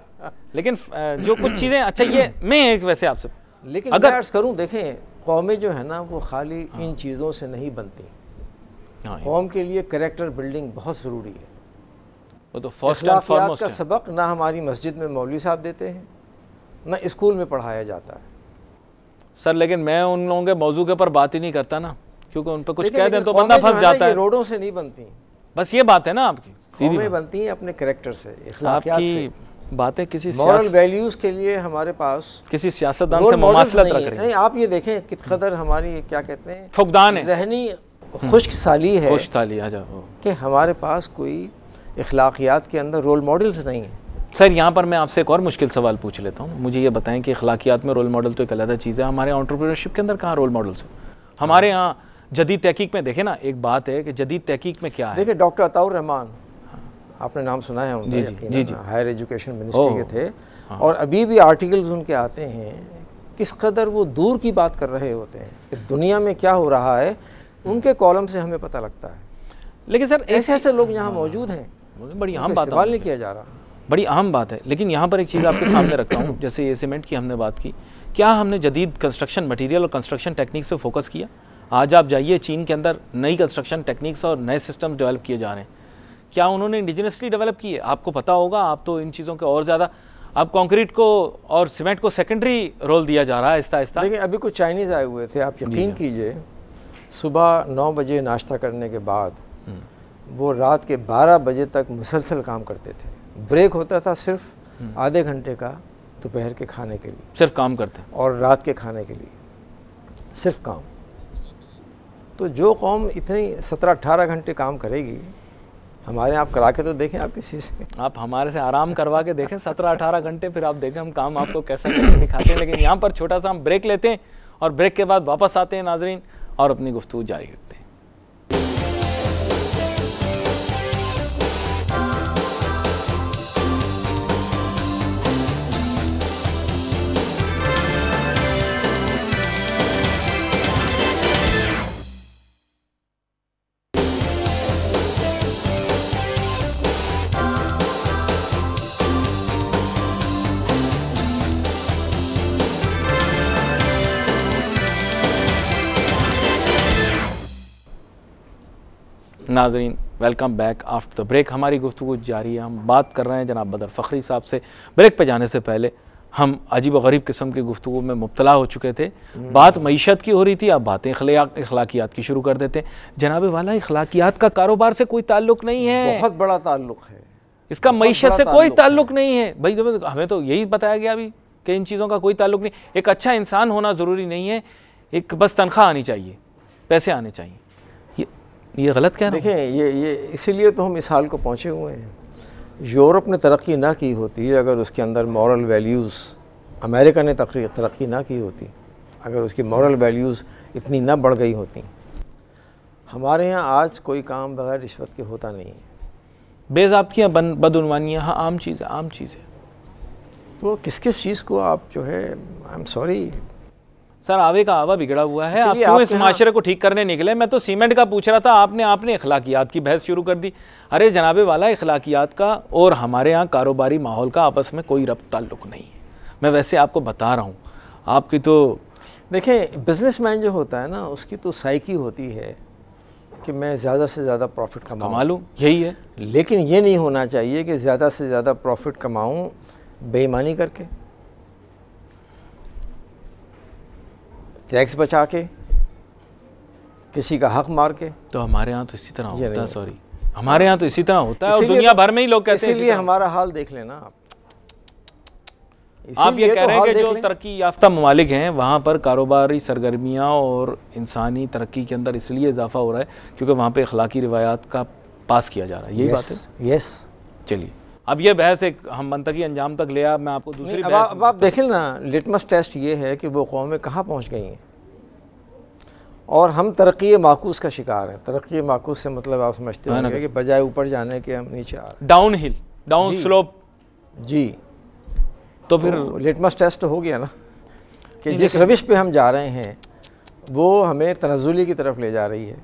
लेकिन जो कुछ चीज़ें, अच्छा ये मैं एक वैसे आपसे लेकिन अगर अर्ज करूँ, देखें कौमें जो है ना वो खाली इन चीज़ों से नहीं बनती। कौम के लिए कैरेक्टर बिल्डिंग बहुत ज़रूरी है। वो तो फर्स्ट एंड फॉरमोस्ट का सबक ना हमारी मस्जिद में मौलवी साहब देते हैं, ना स्कूल में पढ़ाया जाता है सर। लेकिन मैं उन लोगों के मौजू के ऊपर बात ही नहीं करता ना, क्योंकि उन पर कुछ कह दें तो बंदा फंस जाता है। रोडों से नहीं बनती, बस ये बात है ना आपकी, कौमें बनती हैं अपने कैरेक्टर से, इखलाकियात से। बातें किसी मॉरल वैल्यूज़ के लिए हमारे पास किसी सियासतदान से मुमासलत रख रही है। आप ये देखें किस कदर हमारी क्या कहते हैं फुकदान है, ज़हनी खुश्क-साली है, खुश्क-साली आ जाओ कि हमारे पास कोई इखलाकियात के अंदर रोल मॉडल्स नहीं है। सर यहाँ पर मैं आपसे एक और मुश्किल सवाल पूछ लेता हूँ, मुझे ये बताएं कि इखलाकियात में रोल मॉडल तो एक अलग चीज़ है, हमारे एंटरप्रेन्योरशिप के अंदर कहाँ रोल मॉडल्स हैं? हमारे यहाँ जदीद तहकीक में देखें ना, एक बात है कि जदीद तहकीक में क्या है। देखिए डॉक्टर अताउर रहमान, आपने नाम सुना है उनका? जी जी, हायर एजुकेशन मिनिस्ट्री के थे। और अभी भी आर्टिकल्स उनके आते हैं, किस कदर वो दूर की बात कर रहे होते हैं कि दुनिया में क्या हो रहा है, उनके कॉलम से हमें पता लगता है। लेकिन सर ऐसे ऐसे लोग यहाँ मौजूद हैं, बड़ी अहम बात नहीं किया जा रहा, बड़ी अहम बात है। लेकिन यहाँ पर एक चीज़ आपके सामने रखता हूँ, जैसे ये सीमेंट की हमने बात की, क्या हमने जदीद कंस्ट्रक्शन मटेरियल और कंस्ट्रक्शन टेक्निक्स पे फोकस किया? आज आप जाइए चीन के अंदर नई कंस्ट्रक्शन टेक्निक्स और नए सिस्टम डेवलप किए जा रहे हैं। क्या उन्होंने इंडिजिनसली डेवलप किए? आपको पता होगा, आप तो इन चीज़ों के और ज़्यादा, अब कंक्रीट को और सीमेंट को सेकेंडरी रोल दिया जा रहा है आहिस्ता आहिस्ता। देखिए अभी कुछ चाइनीज़ आए हुए थे, आप यकीन कीजिए सुबह 9 बजे नाश्ता करने के बाद वो रात के 12 बजे तक मुसलसल काम करते थे। ब्रेक होता था सिर्फ आधे घंटे का दोपहर के खाने के लिए, सिर्फ काम करते हैं, और रात के खाने के लिए सिर्फ काम। तो जो कौम इतनी 17-18 घंटे काम करेगी, हमारे आप करा के तो देखें आप किसी से, आप हमारे से आराम करवा के देखें 17-18 घंटे, फिर आप देखें हम काम आपको कैसा करके दिखाते हैं। लेकिन यहाँ पर छोटा सा हम ब्रेक लेते हैं और ब्रेक के बाद वापस आते हैं नाजरीन और अपनी गुफ्तगू जारी रखते हैं। नाज़रीन welcome back after the break. हमारी गुफ्तगू जारी है। हम बात कर रहे हैं जनाब बदर फ़खरी साहब से। ब्रेक पे जाने से पहले हम अजीब व गरीब किस्म की गुफ्तगू में मुब्तला हो चुके थे। बात मईशत की हो रही थी, अब बातें अखलाकियात की शुरू कर देते हैं। जनाब वाला अखलाकियात का कारोबार से कोई ताल्लुक़ नहीं है, बहुत बड़ा ताल्लुक़ है इसका मईशत से कोई ताल्लुक़ नहीं है। भाई हमें तो यही बताया गया अभी कि इन चीज़ों का कोई ताल्लुक़ नहीं। एक अच्छा इंसान होना ज़रूरी नहीं है, एक बस तनख्वाह आनी चाहिए, पैसे आने चाहिए। ये गलत क्या है? देखें ये इसीलिए तो हम इस हाल को पहुँचे हुए हैं। यूरोप ने तरक्की ना की होती अगर उसके अंदर मॉरल वैल्यूज़, अमेरिका ने तरक्की ना की होती अगर उसकी मॉरल वैल्यूज़ इतनी ना बढ़ गई होती, हमारे यहाँ आज कोई काम बगैर रिश्वत के होता नहीं है। बेज़ाब्तियाँ, बदउनवानियाँ, हाँ आम चीज़ है, आम चीज़ है। तो किस किस चीज़ को आप जो है, आई एम सॉरी सर, आवे का आवा बिगड़ा हुआ है। आप क्यों इस माशरे को ठीक करने निकले? मैं तो सीमेंट का पूछ रहा था, आपने अखलाकियात की बहस शुरू कर दी। अरे जनाबे वाला, अखलाकियात का और हमारे यहाँ कारोबारी माहौल का आपस में कोई रब्त ताल्लुक़ नहीं है। मैं वैसे आपको बता रहा हूँ, आपकी तो देखें बिजनेसमैन जो होता है ना, उसकी तो साइकी होती है कि मैं ज़्यादा से ज़्यादा प्रॉफिट कमा लूँ, यही है। लेकिन ये नहीं होना चाहिए कि ज़्यादा से ज़्यादा प्रॉफिट कमाऊँ बेईमानी करके, टैक्स बचा के, किसी का हक मार के। तो हमारे यहाँ तो इसी तरह होता है। सॉरी, हमारे यहाँ तो इसी तरह होता है और दुनिया भर में ही लोग कहते हैं। इसीलिए हमारा हाल देख लेना आप। ये कह रहे हैं कि जो तरक्की याफ्ता ममालिक हैं वहाँ पर कारोबारी सरगर्मियाँ और इंसानी तरक्की के अंदर इसलिए इजाफा हो रहा है क्योंकि वहाँ पे अखलाकी रिवायात का पास किया जा रहा है। यही बात है। यस, चलिए अब ये बहस एक हम मंतकी अंजाम तक ले आया। मैं आपको दूसरी अब आप देखें ना, लिटमस टेस्ट ये है कि वो कौमें कहाँ पहुँच गई हैं और हम तरक्की माकूस का शिकार हैं। तरक्की माकूस से मतलब आप समझते होंगे कि बजाय ऊपर जाने के हम नीचे आ रहे हैं, डाउन हिल, डाउन स्लोप। जी, तो फिर लिटमस टेस्ट हो गया ना कि जिस रविश पे हम जा रहे हैं वो हमें तनज़्ज़ुली की तरफ ले जा रही है,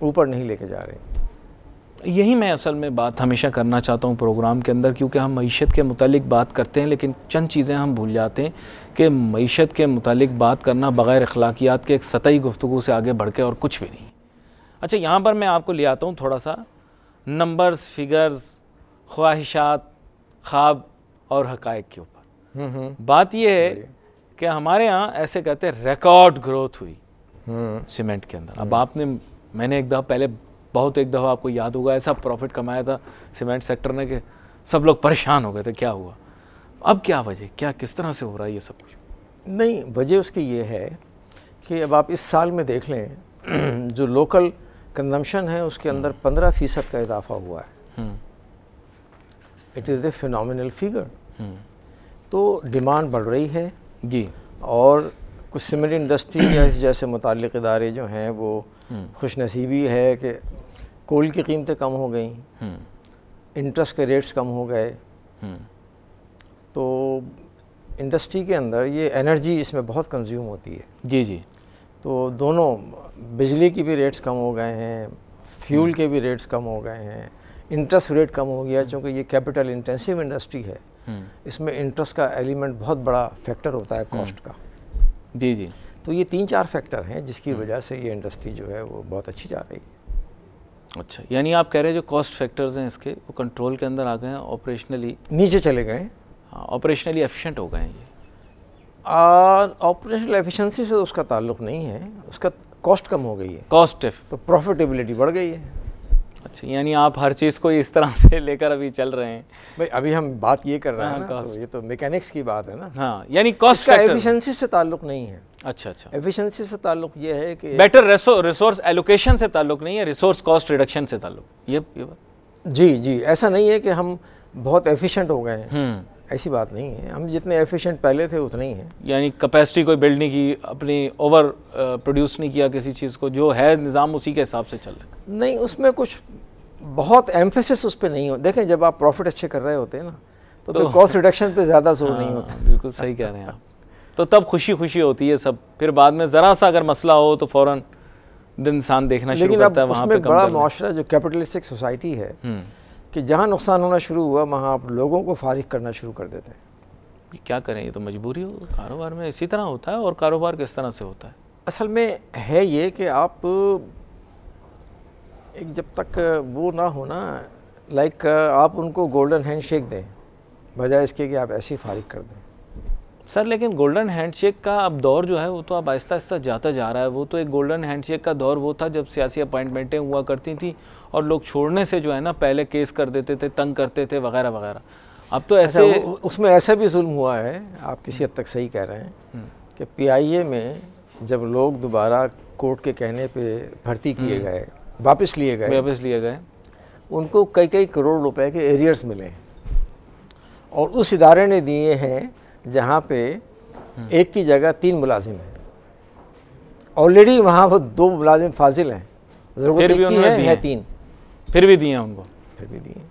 ऊपर नहीं लेके जा रही। यही मैं असल में बात हमेशा करना चाहता हूँ प्रोग्राम के अंदर, क्योंकि हम मईशत के मुतालिक बात करते हैं लेकिन चंद चीज़ें हम भूल जाते हैं कि मईशत के मुतालिक बात करना बग़ैर अखलाकियात के एक सतही गुफ्तगू से आगे बढ़ के और कुछ भी नहीं। अच्छा, यहाँ पर मैं आपको ले आता हूँ थोड़ा सा नंबर्स, फिगर्स, ख्वाहिशात, ख्वाब और हक़ाइक़ के ऊपर। बात यह है कि हमारे यहाँ ऐसे कहते हैं रिकॉर्ड ग्रोथ हुई सीमेंट के अंदर। अब मैंने एक दफ़ा आपको याद होगा ऐसा प्रॉफिट कमाया था सीमेंट सेक्टर ने कि सब लोग परेशान हो गए थे, क्या हुआ? अब क्या वजह, क्या किस तरह से हो रहा है ये सब कुछ? नहीं, वजह उसकी ये है कि अब आप इस साल में देख लें जो लोकल कंजम्पशन है उसके अंदर 15% का इजाफा हुआ है। It is a phenomenal figure. तो डिमांड बढ़ रही है जी, और कुछ सीमेंट इंडस्ट्री जैसे मुताल्लिक़ इदारे जो हैं वो खुशनसीबी है कि कोल की कीमतें कम हो गई, इंटरेस्ट के रेट्स कम हो गए, तो इंडस्ट्री के अंदर ये एनर्जी इसमें बहुत कंज्यूम होती है। जी जी, तो दोनों बिजली की भी रेट्स कम हो गए हैं, फ्यूल के भी रेट्स कम हो गए हैं, इंटरेस्ट रेट कम हो गया क्योंकि ये कैपिटल इंटेंसिव इंडस्ट्री है। इसमें इंटरेस्ट का एलिमेंट बहुत बड़ा फैक्टर होता है कॉस्ट का। जी जी, तो ये 3-4 फैक्टर हैं जिसकी वजह से ये इंडस्ट्री जो है वो बहुत अच्छी जा रही है। अच्छा, यानी आप कह रहे हैं जो कॉस्ट फैक्टर्स हैं इसके वो कंट्रोल के अंदर आ गए हैं, ऑपरेशनली नीचे चले गए। हाँ, ऑपरेशनली एफिशिएंट हो गए हैं ये। ऑपरेशनल एफिशिएंसी से उसका ताल्लुक नहीं है, उसका कॉस्ट कम हो गई है, कॉस्ट तो प्रॉफिटेबिलिटी बढ़ गई है। अच्छा, यानी आप हर चीज़ को इस तरह से लेकर अभी चल रहे हैं। भाई अभी हम बात ये कर रहे हैं ना, तो ये तो मैकेनिक्स की बात है ना। हाँ, यानी कॉस्ट का एफिशिएंसी से ताल्लुक नहीं है। अच्छा अच्छा, एफिशिएंसी से ताल्लुक ये है कि बेटर रिसोर्स एलोकेशन से ताल्लुक नहीं है, रिसोर्स कॉस्ट रिडक्शन से ताल्लुक। ये बात जी जी, ऐसा नहीं है कि हम बहुत एफिशिएंट हो गए हैं, ऐसी बात नहीं है। हम जितने एफिशिएंट पहले थे उतने ही हैं। यानी कैपेसिटी कोई बिल्ड नहीं की, अपनी ओवर प्रोड्यूस नहीं किया किसी चीज़ को, जो है निज़ाम उसी के हिसाब से चल रहा है। नहीं, उसमें कुछ बहुत एम्फेसिस उस पर नहीं हो। देखें, जब आप प्रॉफिट अच्छे कर रहे होते हैं ना, तो फिर कॉस्ट रिडक्शन पे ज़्यादा जोर नहीं होता। बिल्कुल सही कह रहे हैं आप। तो तब खुशी खुशी होती है सब, फिर बाद में ज़रा सा अगर मसला हो तो फ़ौरन इंसान देखना शुरू करता है वहाँ पे। लेकिन बड़ा माशरा जो कैपिटलिस्टिक सोसाइटी है कि जहाँ नुकसान होना शुरू हुआ वहाँ आप लोगों को फारिग करना शुरू कर देते हैं। क्या करें, ये तो मजबूरी हो, कारोबार में इसी तरह होता है। और कारोबार किस तरह से होता है? असल में है ये कि आप एक जब तक वो ना हो ना, लाइक आप उनको गोल्डन हैंडशेक दें बजाय इसके कि आप ऐसे ही फारिग कर दें। सर लेकिन गोल्डन हैंडशेक का अब दौर जो है वो तो अब आहिस्ता आहिस्ता जाता जा रहा है। वो तो एक गोल्डन हैंडशेक का दौर वो था जब सियासी अपॉइंटमेंटें हुआ करती थी और लोग छोड़ने से जो है ना पहले केस कर देते थे, तंग करते थे वगैरह वगैरह। अब तो ऐसे उसमें ऐसा भी जुल्म हुआ है, आप किसी हद तक सही कह रहे हैं कि PIA में जब लोग दोबारा कोर्ट के कहने पे भर्ती किए गए, वापस लिए गए, उनको कई कई करोड़ रुपए के एरियर्स मिले और उस इदारे ने दिए हैं जहाँ पे एक की जगह 3 मुलाजिम हैं। ऑलरेडी वहाँ वो 2 मुलाजिम फाजिल हैं, ज़रूरत एक की है 3, फिर भी दिए उनको, फिर भी दिए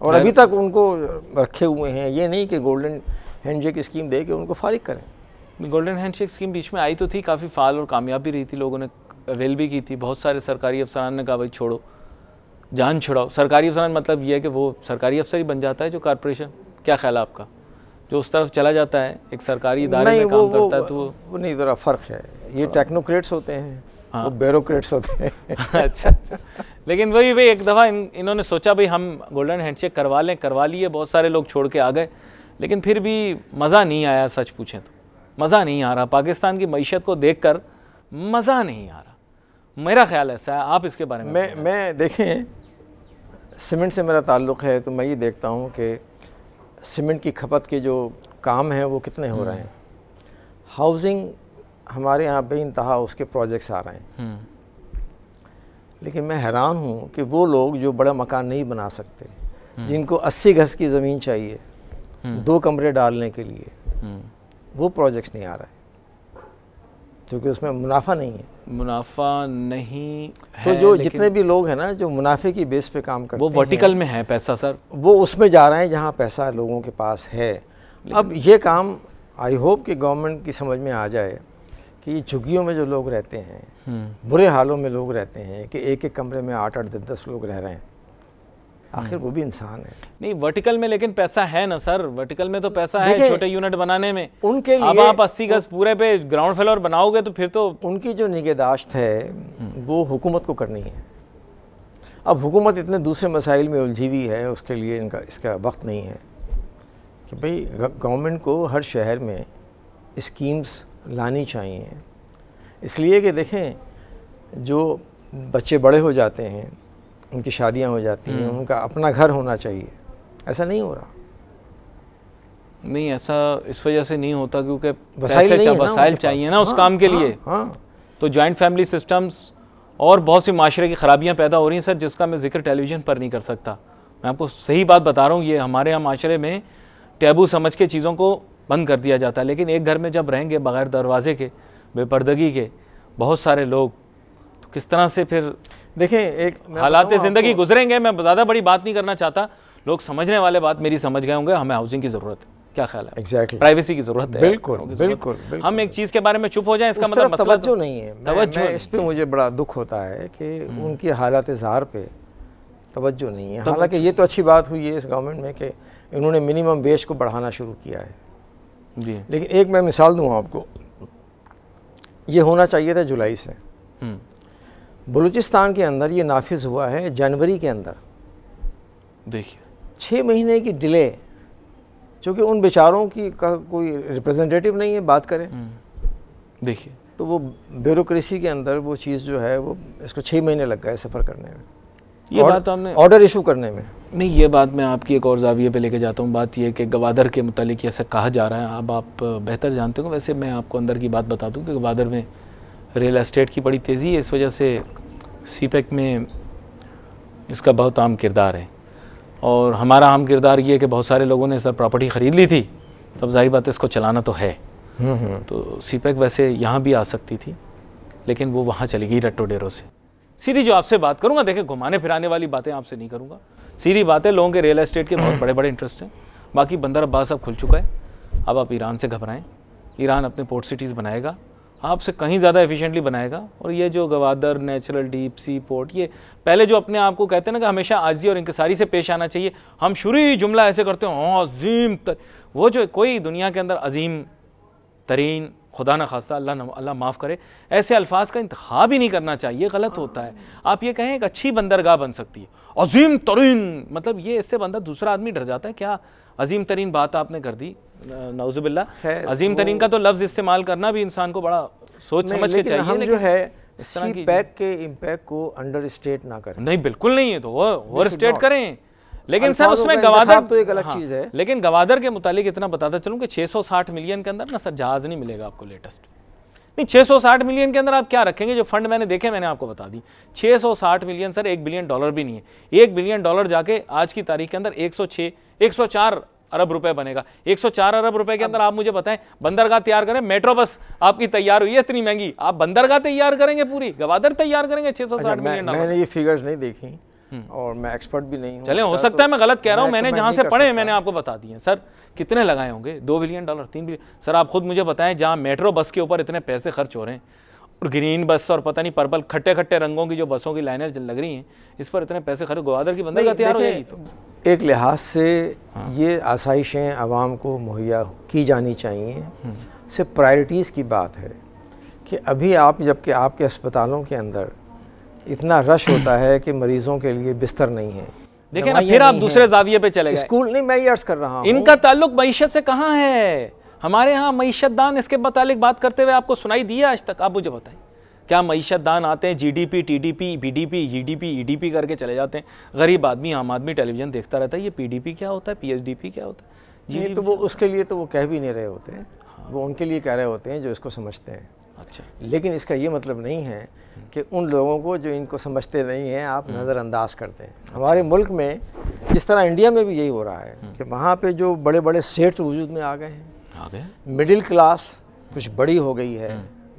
और अभी तक उनको रखे हुए हैं। ये नहीं कि गोल्डन हैंडशेक स्कीम दे के उनको फारिग करें। गोल्डन हैंडशेक स्कीम बीच में आई तो थी, काफ़ी फाल और कामयाब भी रही थी, लोगों ने अवेल भी की थी। बहुत सारे सरकारी अफसरान ने कहा भाई छोड़ो, जान छुड़ाओ। सरकारी अफसरान मतलब ये है कि वो सरकारी अफसर ही बन जाता है जो कॉरपोरेशन, क्या ख्याल है आपका, जो उस तरफ चला जाता है एक सरकारी इदारे में काम करता है? तो वो नहीं, ज़रा फ़र्क है। ये टेक्नोक्रेट्स होते हैं, हाँ, वो ब्यूरोक्रेट्स होते हैं। अच्छा, लेकिन वही भाई एक दफ़ा इन्होंने सोचा भाई हम गोल्डन हैंडशेक करवा लिए, बहुत सारे लोग छोड़ के आ गए, लेकिन फिर भी मज़ा नहीं आया। सच पूछें तो मज़ा नहीं आ रहा, पाकिस्तान की मईशत को देखकर मज़ा नहीं आ रहा, मेरा ख्याल ऐसा है। आप इसके बारे में मैं देखें, सीमेंट से मेरा ताल्लुक़ है तो मैं ये देखता हूँ कि सीमेंट की खपत के जो काम हैं वो कितने हो रहे हैं। हाउसिंग हमारे यहाँ बेइंतहा उसके प्रोजेक्ट्स आ रहे हैं, लेकिन मैं हैरान हूँ कि वो लोग जो बड़ा मकान नहीं बना सकते, जिनको 80 गज की ज़मीन चाहिए 2 कमरे डालने के लिए, वो प्रोजेक्ट्स नहीं आ रहे क्योंकि उसमें मुनाफा नहीं है। मुनाफा नहीं है, तो जो जितने भी लोग हैं ना जो मुनाफे की बेस पे काम करते हैं, वो वर्टिकल में है पैसा सर, वो उसमें जा रहे हैं जहाँ पैसा लोगों के पास है। अब ये काम आई होप कि गवर्नमेंट की समझ में आ जाए कि ये झुग्गियों में जो लोग रहते हैं, बुरे हालों में लोग रहते हैं कि एक एक कमरे में 8-8, 10-10 लोग रह रहे हैं, आखिर वो भी इंसान है। नहीं, वर्टिकल में लेकिन पैसा है ना सर, वर्टिकल में तो पैसा है छोटे यूनिट बनाने में। उनके लिए अब आप 80 गज पूरे पे ग्राउंड फ्लोर बनाओगे तो फिर तो उनकी जो निगहदाश्त है वो हुकूमत को करनी है। अब हुकूमत इतने दूसरे मसाइल में उलझी हुई है, उसके लिए इसका वक्त नहीं है कि भाई गवर्नमेंट को हर शहर में स्कीम्स लानी चाहिए। इसलिए कि देखें, जो बच्चे बड़े हो जाते हैं, उनकी शादियां हो जाती हैं, उनका अपना घर होना चाहिए, ऐसा नहीं हो रहा। नहीं, ऐसा इस वजह से नहीं होता क्योंकि वसाइल चाहिए ना उस काम के लिए। तो जॉइंट फैमिली सिस्टम्स और बहुत सी माशरे की खराबियां पैदा हो रही हैं सर, जिसका मैं जिक्र टेलीविज़न पर नहीं कर सकता। मैं आपको सही बात बता रहा हूँ, ये हमारे यहाँ माशरे में टैबू समझ के चीज़ों को बंद कर दिया जाता है, लेकिन एक घर में जब रहेंगे बग़ैर दरवाजे के, बेपर्दगी के बहुत सारे लोग, तो किस तरह से फिर देखें एक हालात ज़िंदगी गुजरेंगे। मैं ज़्यादा बड़ी बात नहीं करना चाहता, लोग समझने वाले बात मेरी समझ गए होंगे। हमें हाउसिंग की ज़रूरत है, क्या ख्याल है? एग्जैक्टली, प्राइवेसी की ज़रूरत है। बिल्कुल। हम एक चीज़ के बारे में चुप हो जाएं, इसका मतलब तवज्जो नहीं है। तवज्जो इस पे मुझे बड़ा दुख होता है कि उनकी हालात ज़ार पे तवज्जो नहीं है। हालांकि ये तो अच्छी बात हुई है इस गवर्नमेंट में कि इन्होंने मिनिमम वेज को बढ़ाना शुरू किया है जी। लेकिन एक मैं मिसाल दूँ आपको ये होना चाहिए था जुलाई से। बलूचिस्तान के अंदर ये नाफिज हुआ है जनवरी के अंदर। देखिए 6 महीने की डिले, क्योंकि उन बेचारों की का कोई रिप्रेजेंटेटिव नहीं है बात करें। देखिए तो वो ब्यूरोक्रेसी के अंदर वो चीज़ जो है वो इसको 6 महीने लग गए सफ़र करने में, ये बात आपने ऑर्डर इशू करने में। नहीं, ये बात मैं आपकी एक और जाविये पे लेके जाता हूँ। बात ये कि गवादर के मुतालिक ऐसा कहा जा रहा है, अब आप बेहतर जानते हो। वैसे मैं आपको अंदर की बात बता दूँ कि गवादर में रियल एस्टेट की बड़ी तेज़ी है, इस वजह से सीपेक में इसका बहुत आम किरदार है। और हमारा आम किरदार ये है कि बहुत सारे लोगों ने सर प्रॉपर्टी ख़रीद ली थी, तब जाहिर बात है इसको चलाना तो है। तो सीपेक वैसे यहाँ भी आ सकती थी, लेकिन वो वहाँ चली गई रट्टो डेरों से। सीधी जो आपसे बात करूँगा, देखिए घुमाने फिराने वाली बातें आपसे नहीं करूँगा, सीधी बात है। लोगों के रियल एस्टेट के बहुत बड़े बड़े इंटरेस्ट हैं। बाकी बंदर अब्बास अब खुल चुका है, अब आप ईरान से घबराएं। ईरान अपने पोर्ट सिटीज़ बनाएगा, आपसे कहीं ज़्यादा एफिशिएंटली बनाएगा। और ये जो Gwadar, natural deep sea port, ये पहले जो अपने आप को कहते हैं ना कि हमेशा आजी और इंकिसारी से पेश आना चाहिए, हम शुरू ही जुमला ऐसे करते हैं, हाँ अजीम वो जो कोई दुनिया के अंदर अजीम तरीन, खुदा न खास्ता अल्लाह माफ़ करे, ऐसे अल्फाज का इंतखाब ही नहीं करना चाहिए, गलत होता है। आप ये कहें एक अच्छी बंदरगाह बन सकती है, अजीम तरीन, मतलब ये इससे बंदा दूसरा आदमी डर जाता है। क्या अजीम तरीन बात आपने कर दी, नौजुबिल्लाह। अजीम तरीन का तो लफ्ज़ इस्तेमाल करना भी इंसान को बड़ा सोच समझ के चाहिए। हम जो है सीपेक के इम्पैक्ट को अंडर स्टेट ना करें। नहीं, बिल्कुल नहीं है, तो ओवर स्टेट करें। लेकिन सर उसमें गवादर तो एक अलग चीज़ है। लेकिन गवादर के मुतालिक इतना बताता चलूँ कि 660 मिलियन के अंदर ना सर जहाज़ नहीं मिलेगा आपको लेटेस्ट। नहीं, 660 मिलियन के अंदर आप क्या रखेंगे? जो फंड मैंने देखे मैंने आपको बता दी। 660 मिलियन सर $1 बिलियन भी नहीं है। $1 बिलियन जाके आज की तारीख के अंदर 104 अरब रुपए बनेगा। 104 अरब रुपए के अंदर आप मुझे बताएं, बंदरगाह तैयार करें, मेट्रो बस आपकी तैयार हुई है इतनी महंगी, आप बंदरगाह तैयार करेंगे, पूरी गवादर तैयार करेंगे 660 मिलियन। मैंने ये फिगर्स नहीं देखी और मैं एक्सपर्ट भी नहीं हूँ। चले, हो सकता है मैं गलत कह रहा हूँ, मैंने जहाँ से पढ़े मैंने आपको बता दिए। सर कितने लगाए होंगे? $2 बिलियन, $3 बिलियन। सर आप खुद मुझे बताएं, जहाँ मेट्रो बस के ऊपर इतने पैसे खर्च हो रहे हैं, और ग्रीन बस और पता नहीं पर्पल खट्टे खट्टे रंगों की जो बसों की लाइनें लग रही हैं, इस पर इतने पैसे खर्च, गवादर की बंदरगाह तैयार हो जाएगी। तो एक लिहाज से ये आसाइशें आवाम को मुहैया की जानी चाहिए। सिर्फ प्रायोरिटीज़ की बात है कि अभी आप जबकि आपके अस्पतालों के अंदर इतना रश होता है कि मरीज़ों के लिए बिस्तर नहीं है। देखिए ना, फिर आप दूसरे जाविये पे चले गए। स्कूल नहीं, मैं ये अर्ज़ कर रहा हूँ, इनका ताल्लुक मईशत से कहाँ है? हमारे यहाँ मईशतदान इसके मुतालिक बात करते हुए आपको सुनाई दी है आज तक? आप मुझे बताएं, क्या मईशतदान आते हैं GDP, TDP, BDP, GDP, EDP करके चले जाते हैं? गरीब आदमी, आम आदमी टेलीविज़न देखता रहता है, ये पीडीपी क्या होता है, पीएचडीपी क्या होता है? जी, तो वो उसके लिए तो वो कह भी नहीं रहे होते हैं। वो उनके लिए कह रहे होते हैं जो इसको समझते हैं। अच्छा, लेकिन इसका ये मतलब नहीं है कि उन लोगों को जो इनको समझते नहीं हैं आप नज़रअंदाज करते हैं। हमारे मुल्क में जिस तरह इंडिया में भी यही हो रहा है कि वहाँ पे जो बड़े बड़े सेठ वजूद में आ गए हैं, मिडिल क्लास कुछ बड़ी हो गई है,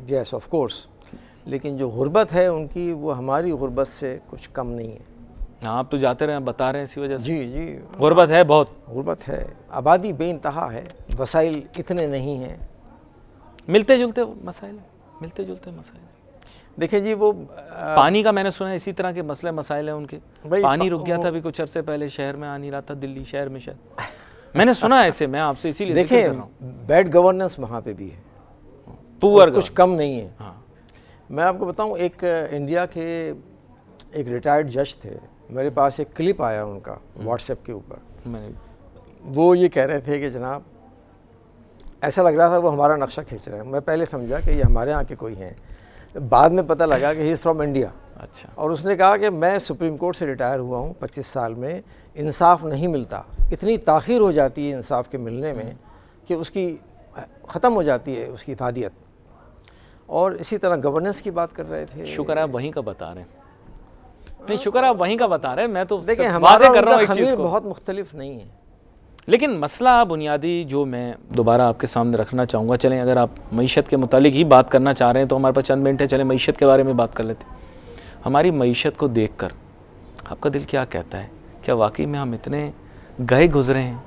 यस ऑफ कोर्स, लेकिन जो गुर्बत है उनकी, वो हमारी गुर्बत से कुछ कम नहीं है। आप तो जाते रहे, बता रहे हैं, इसी वजह से। जी जी, गुर्बत है, बहुत गुर्बत है, आबादी बेइंतहा है, वसाइल इतने नहीं हैं, मिलते जुलते मसाइल, मिलते जुलते मसाइल। देखिए जी, वो पानी का मैंने सुना है इसी तरह के मसले मसाइल हैं उनके। पानी रुक गया था अभी कुछ अरसे पहले, शहर में आ नहीं रहा था, दिल्ली शहर में शायद, मैंने सुना है ऐसे। मैं आपसे इसीलिए देखिए, बैड गवर्नेंस वहाँ पे भी है, पुअर, कुछ कम नहीं है। हाँ। मैं आपको बताऊँ, एक इंडिया के एक रिटायर्ड जज थे, मेरे पास एक क्लिप आया उनका व्हाट्सएप के ऊपर। वो ये कह रहे थे कि जनाब, ऐसा लग रहा था वो हमारा नक्शा खींच रहे हैं। मैं पहले समझा कि ये हमारे यहाँ के कोई हैं, बाद में पता लगा कि ही इज़ फ्रॉम इंडिया। अच्छा। और उसने कहा कि मैं सुप्रीम कोर्ट से रिटायर हुआ हूँ, 25 साल में इंसाफ नहीं मिलता, इतनी ताख़ीर हो जाती है इंसाफ के मिलने में कि उसकी ख़त्म हो जाती है उसकी इफादियत। और इसी तरह गवर्नेंस की बात कर रहे थे। शुक्र आप वहीं का बता रहे हैं। नहीं, शुक्र आप वहीं का बता रहे हैं। मैं तो देखिए, हमारा कर रहा हूँ एक चीज़ को, बहुत मुख्तलिफ नहीं है। लेकिन मसला बुनियादी जो मैं दोबारा आपके सामने रखना चाहूँगा, चलें अगर आप मईशत के मुतालिक ही बात करना चाह रहे हैं तो हमारे पास चंद मिनट है, चलें मईशत के बारे में बात कर लेते हैं। हमारी मईशत को देखकर आपका दिल क्या कहता है? क्या वाकई में हम इतने गए गुजरे हैं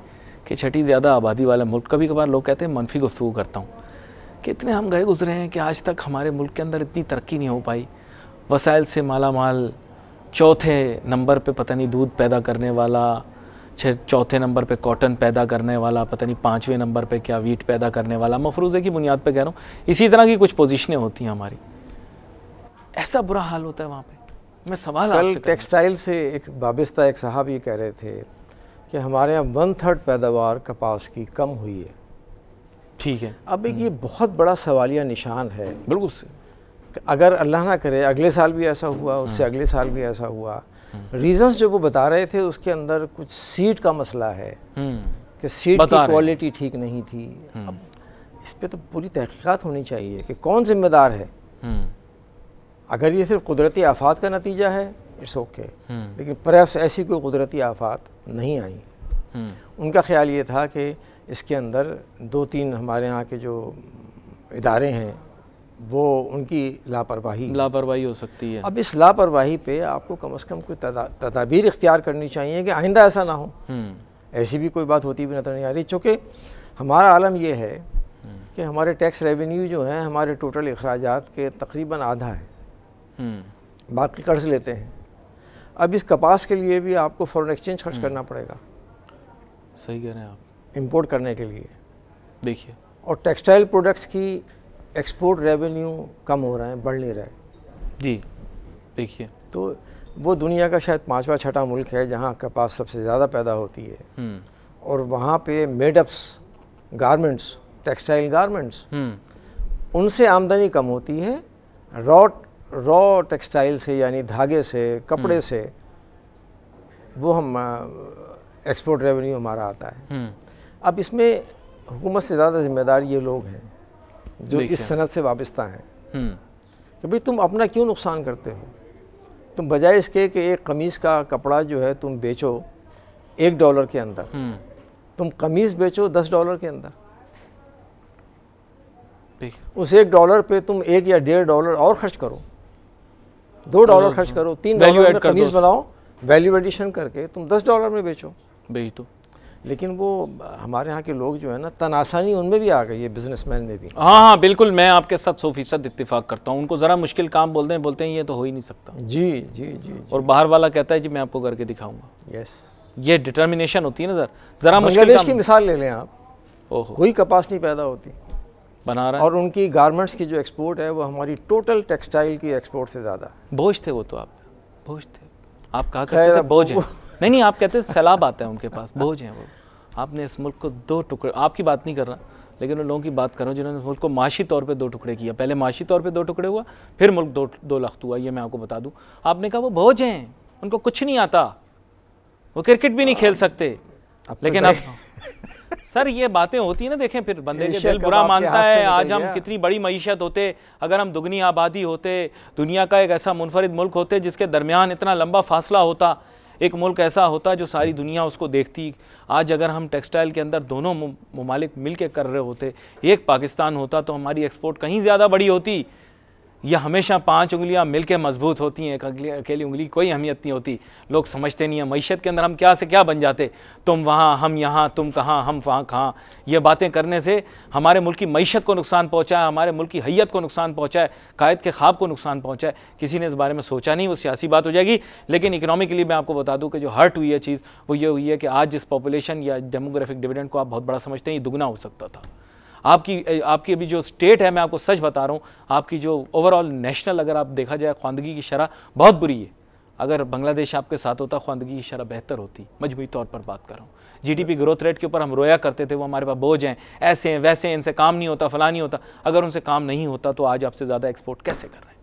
कि छठी ज़्यादा आबादी वाला मुल्क? कभी कभार लोग कहते हैं, मनफी गुफ्तगू करता हूँ, कि इतने हम गए गुजरे हैं कि आज तक हमारे मुल्क के अंदर इतनी तरक्की नहीं हो पाई। वसाइल से माला माल, चौथे नंबर पे पता नहीं दूध पैदा करने वाला, चौथे नंबर पे कॉटन पैदा करने वाला, पता नहीं 5वें नंबर पे क्या वीट पैदा करने वाला, मफरूज़े की बुनियाद पे कह रहा हूँ। इसी तरह की कुछ पोजीशनें होती हैं हमारी, ऐसा बुरा हाल होता है वहाँ पे। मैं सवाल कल टेक्सटाइल से एक वाबस्ता एक साहब ये कह रहे थे कि हमारे यहाँ 1/3 पैदावार कपास की कम हुई है। ठीक है, अब एक ये बहुत बड़ा सवालिया निशान है। बिल्कुल से, अगर अल्लाह ना करे अगले साल भी ऐसा हुआ, उससे अगले साल भी ऐसा हुआ, रीजंस जो वो बता रहे थे उसके अंदर कुछ सीड का मसला है कि सीड की क्वालिटी ठीक नहीं थी। अब इस पे तो पूरी तहकीकात होनी चाहिए कि कौन जिम्मेदार है। अगर ये सिर्फ कुदरती आफात का नतीजा है, इट्स ओके, लेकिन परहैप्स ऐसी कोई कुदरती आफात नहीं आई। उनका ख्याल ये था कि इसके अंदर 2-3 हमारे यहाँ के जो इदारे हैं वो उनकी लापरवाही हो सकती है। अब इस लापरवाही पे आपको कम से कम कोई तदाबीर इख्तियार करनी चाहिए कि आइंदा ऐसा ना हो। ऐसी भी कोई बात होती भी नज़र नहीं आ रही, चूँकि हमारा आलम ये है कि हमारे टैक्स रेवेन्यू जो हैं हमारे टोटल अखराजात के तकरीबन आधा है, बाकी कर्ज लेते हैं। अब इस कपास के लिए भी आपको फॉरेन एक्सचेंज खर्च करना पड़ेगा, सही कह रहे हैं आप, इंपोर्ट करने के लिए। देखिए, और टेक्सटाइल प्रोडक्ट्स की एक्सपोर्ट रेवेन्यू कम हो रहा है, बढ़ नहीं रहा है जी। देखिए, तो वो दुनिया का शायद 5वां-6वां मुल्क है जहाँ कपास सबसे ज़्यादा पैदा होती है, और वहाँ पे मेडअप्स गारमेंट्स, टेक्सटाइल गारमेंट्स, उनसे आमदनी कम होती है। रॉ टेक्सटाइल से यानी धागे से, कपड़े से वो हम एक्सपोर्ट रेवेन्यू हमारा आता है। अब इसमें हुकूमत से ज़्यादा ज़िम्मेदार ये लोग हैं जो इस सनत से वाबस्ता हैं कि भाई तुम अपना क्यों नुकसान करते हो। तुम बजाय इसके कि एक कमीज़ का कपड़ा जो है तुम बेचो $1 के अंदर, तुम कमीज़ बेचो $10 के अंदर। उस $1 पे तुम $1 या $1.5 और खर्च करो, $2 खर्च करो, $3 में कमीज़ बनाओ, वैल्यू एडिशन करके तुम $10 में बेचो। तो लेकिन वो हमारे यहाँ के लोग जो है ना, तनासानी उनमें भी आ गई है, बिजनेसमैन में भी। हाँ, बिल्कुल, मैं आपके साथ 100% इत्तेफाक करता हूँ। उनको ज़रा मुश्किल काम बोलते हैं ये तो हो ही नहीं सकता। जी। और बाहर वाला कहता है जी मैं आपको करके दिखाऊंगा। यस, ये डिटर्मिनेशन होती है ना। ज़रा बांग्लादेश की मिसाल ले लें आप, ओहो, कोई कपास नहीं पैदा होती, बना रहा है, और उनकी गारमेंट्स की जो एक्सपोर्ट है वो हमारी टोटल टेक्सटाइल की एक्सपोर्ट से ज़्यादा। बोझ थे वो तो, आप बोझ थे, आप कहा करते थे बोझ है। नहीं, आप कहते थे सैलाब आता है उनके पास, बोझ है वो। आपने इस मुल्क को 2 टुकड़े, आपकी बात नहीं कर रहा, लेकिन उन लोगों की बात कर रहा हूँ जिन्होंने मुल्क को माशी तौर पे 2 टुकड़े किया। पहले माशी तौर पे 2 टुकड़े हुआ, फिर मुल्क 2 लख्त हुआ। ये मैं आपको बता दूँ। आपने कहा वो बोझ हैं, उनको कुछ नहीं आता, वो क्रिकेट भी नहीं खेल सकते। लेकिन अब सर ये बातें होती है ना, देखें फिर बंदे के दिल बुरा मानता है। आज हम कितनी बड़ी मईशत होते, अगर हम दुगनी आबादी होते, दुनिया का एक ऐसा मुनफरिद मुल्क होते जिसके दरमियान इतना लंबा फासला होता, एक मुल्क ऐसा होता जो सारी दुनिया उसको देखती। आज अगर हम टेक्सटाइल के अंदर दोनों ममालिक मिल के कर रहे होते, एक पाकिस्तान होता, तो हमारी एक्सपोर्ट कहीं ज़्यादा बड़ी होती। यह हमेशा 5 उंगलियां मिलकर मजबूत होती हैं, एक अकेली उंगली कोई अहमियत नहीं होती। लोग समझते नहीं हैं मईशत के अंदर हम क्या से क्या बन जाते, तुम वहाँ हम यहाँ, तुम कहाँ हम वहाँ कहाँ। ये बातें करने से हमारे मुल्क की मईशत को नुकसान पहुँचा है, हमारे मुल्क की हैयत को नुकसान पहुँचा है, कायद के ख्वाब को नुकसान पहुँचा है। किसी ने इस बारे में सोचा नहीं, वो सियासी बात हो जाएगी। लेकिन इकनॉमिकली मैं आपको बता दूँ कि जो हर्ट हुई है चीज़ वो ये हुई है कि आज जिस पॉपुलेशन या डेमोग्राफिक डिविडेंड को आप बहुत बड़ा समझते हैं, ये दुगना हो सकता था। आपकी अभी जो स्टेट है, मैं आपको सच बता रहा हूँ, आपकी जो ओवरऑल नेशनल अगर आप देखा जाए ख्वानदगी की शरह बहुत बुरी है। अगर बांग्लादेश आपके साथ होता ख्वानदगी की शरह बेहतर होती। मजमूई तौर पर बात कर रहा हूँ। जीडीपी ग्रोथ रेट के ऊपर हम रोया करते थे, वो हमारे पास बोझ हैं, ऐसे हैं वैसे हैं, इनसे काम नहीं होता, फला नहीं होता। अगर उनसे काम नहीं होता तो आज आपसे ज़्यादा एक्सपोर्ट कैसे कर रहे हैं?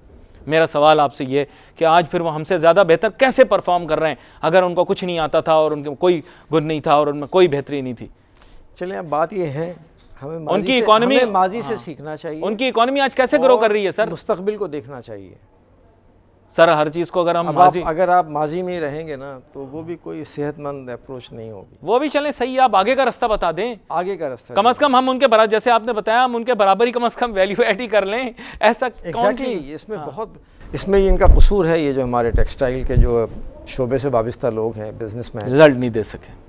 मेरा सवाल आपसे ये कि आज फिर वो हमसे ज़्यादा बेहतर कैसे परफॉर्म कर रहे हैं अगर उनको कुछ नहीं आता था और उनके कोई गुण नहीं था और उनमें कोई बेहतरी नहीं थी। चलिए अब बात ये है, हमें उनकी इकोनॉमी माजी से सीखना चाहिए। उनकी इकोनॉमी आज कैसे ग्रो कर रही है सर? मुस्तकबिल को देखना चाहिए सर। हर चीज़ को अगर हम अगर आप माजी में रहेंगे ना तो वो भी कोई सेहतमंद अप्रोच नहीं होगी। वो भी चलें, सही, आप आगे का रास्ता बता दें, आगे का रास्ता कम से कम हम उनके बराबर, जैसे आपने बताया, हम उनके बराबर ही कम से कम वैल्यू एड ही कर लें। ऐसा एग्जैक्टली इसमें बहुत इसमें इनका कसूर है। ये जो हमारे टेक्सटाइल के जो शोबे से वाबस्ता लोग हैं, बिजनेसमैन, रिजल्ट नहीं दे सके।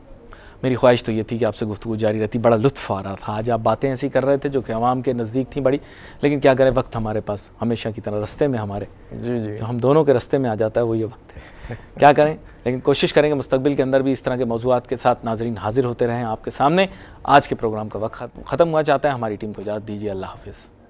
मेरी ख्वाहिश तो ये थी कि आपसे गुफ्तगू जारी रहती। बड़ा लुत्फ़ आ रहा था, आज आप बातें ऐसी कर रहे थे जो कि आवाम के नज़दीक थी बड़ी, लेकिन क्या करें, वक्त हमारे पास हमेशा की तरह रास्ते में हमारे, जी जी, जो हम दोनों के रास्ते में आ जाता है वो ये वक्त है। क्या करें, लेकिन कोशिश करेंगे मुस्तकबिल के अंदर भी इस तरह के मौज़ूआत के साथ नाज़रीन हाजिर होते रहें आपके सामने। आज के प्रोग्राम का वक्त ख़त्म हुआ चाहता है, हमारी टीम को इजाज़त दीजिए। अल्लाह हाफ़िज़।